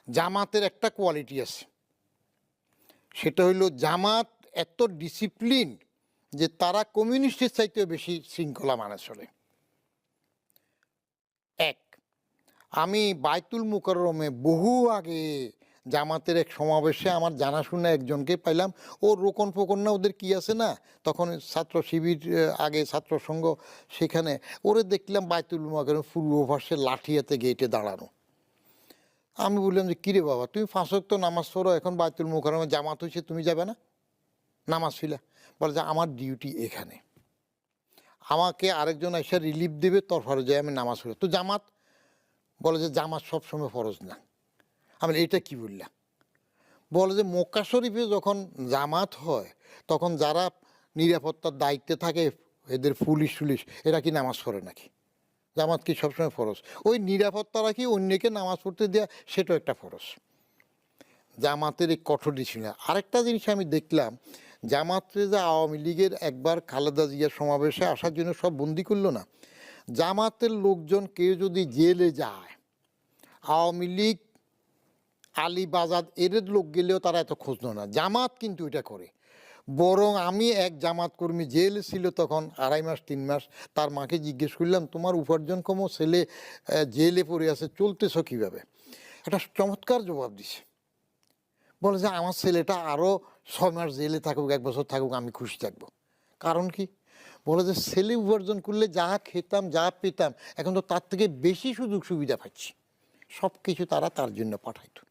জামাতের একটা কোয়ালিটি আছে, সেটা হইল জামাত এত ডিসিপ্লিন যে তারা কমিউনিস্টের চাইতেও বেশি শৃঙ্খলা মানে চলে। এক, আমি বায়তুল মুকাররমে বহু আগে জামাতের এক সমাবেশে আমার জানাশোনা একজনকে পাইলাম। ও রোকন ফোকন না, ওদের কি আছে না, তখন ছাত্র শিবির, আগে ছাত্র সংঘ, সেখানে ওরে দেখলাম বায়তুল মুকাররম পূর্ব পাশে লাঠি হাতে গেটে দাঁড়ানো। আমি বললাম যে কিরে বাবা, তুমি 5 ওয়াক্ত নামাজ পড়ো, এখন বায়তুল মুকাররমে জামাত হয়েছে, তুমি যাবে না নামাজ ছিলা? বলে যে আমার ডিউটি এখানে, আমাকে আরেকজন এসে রিলিফ দেবে, তারপরে যাই আমি নামাজ পড়ি। তো জামাত? বলে যে জামাত সবসময় ফরজ না। আমি এটা কি বললাম? বলে যে মক্কা শরীফে যখন জামাত হয় তখন যারা নিরাপত্তার দায়িত্বে থাকে, এদের পুলিশ টুলিশ, এরা কি নামাজ পড়ে নাকি? জামাত কি সবসময় ফরজ? ওই নিরাপত্তা রাখি অন্যকে নামাজ পড়তে দেওয়া, সেটাও একটা ফরজ। জামাতের এই কঠোর ডিসিপ্লিন। আরেকটা জিনিস আমি দেখলাম, জামাতে যে আওয়ামী লীগের একবার খালেদা জিয়ার সমাবেশে আসার জন্য সব বন্দি করলো না, জামাতের লোকজন কেউ যদি জেলে যায়, আওয়ামী লীগ, আলী বাজাদ এদের লোক গেলেও তারা এত খোঁজ না। জামাত কিন্তু এটা করে। বরং আমি এক জামাত কর্মী জেলে ছিল তখন 2.5 মাস 3 মাস, তার মাকে জিজ্ঞেস করলাম তোমার উপার্জনক্ষম ছেলে জেলে পড়ে আছে, চলতেছ কীভাবে? একটা চমৎকার জবাব দিছে। বলে যে আমার ছেলেটা আরও 6 মাস জেলে থাকুক, 1 বছর থাকুক, আমি খুশি থাকবো। কারণ কি? বলে যে ছেলে উপার্জন করলে যা খেতাম যা পেতাম, এখন তো তার থেকে বেশি সুযোগ সুবিধা পাচ্ছি। সব কিছু তারা তার জন্য পাঠাইতো।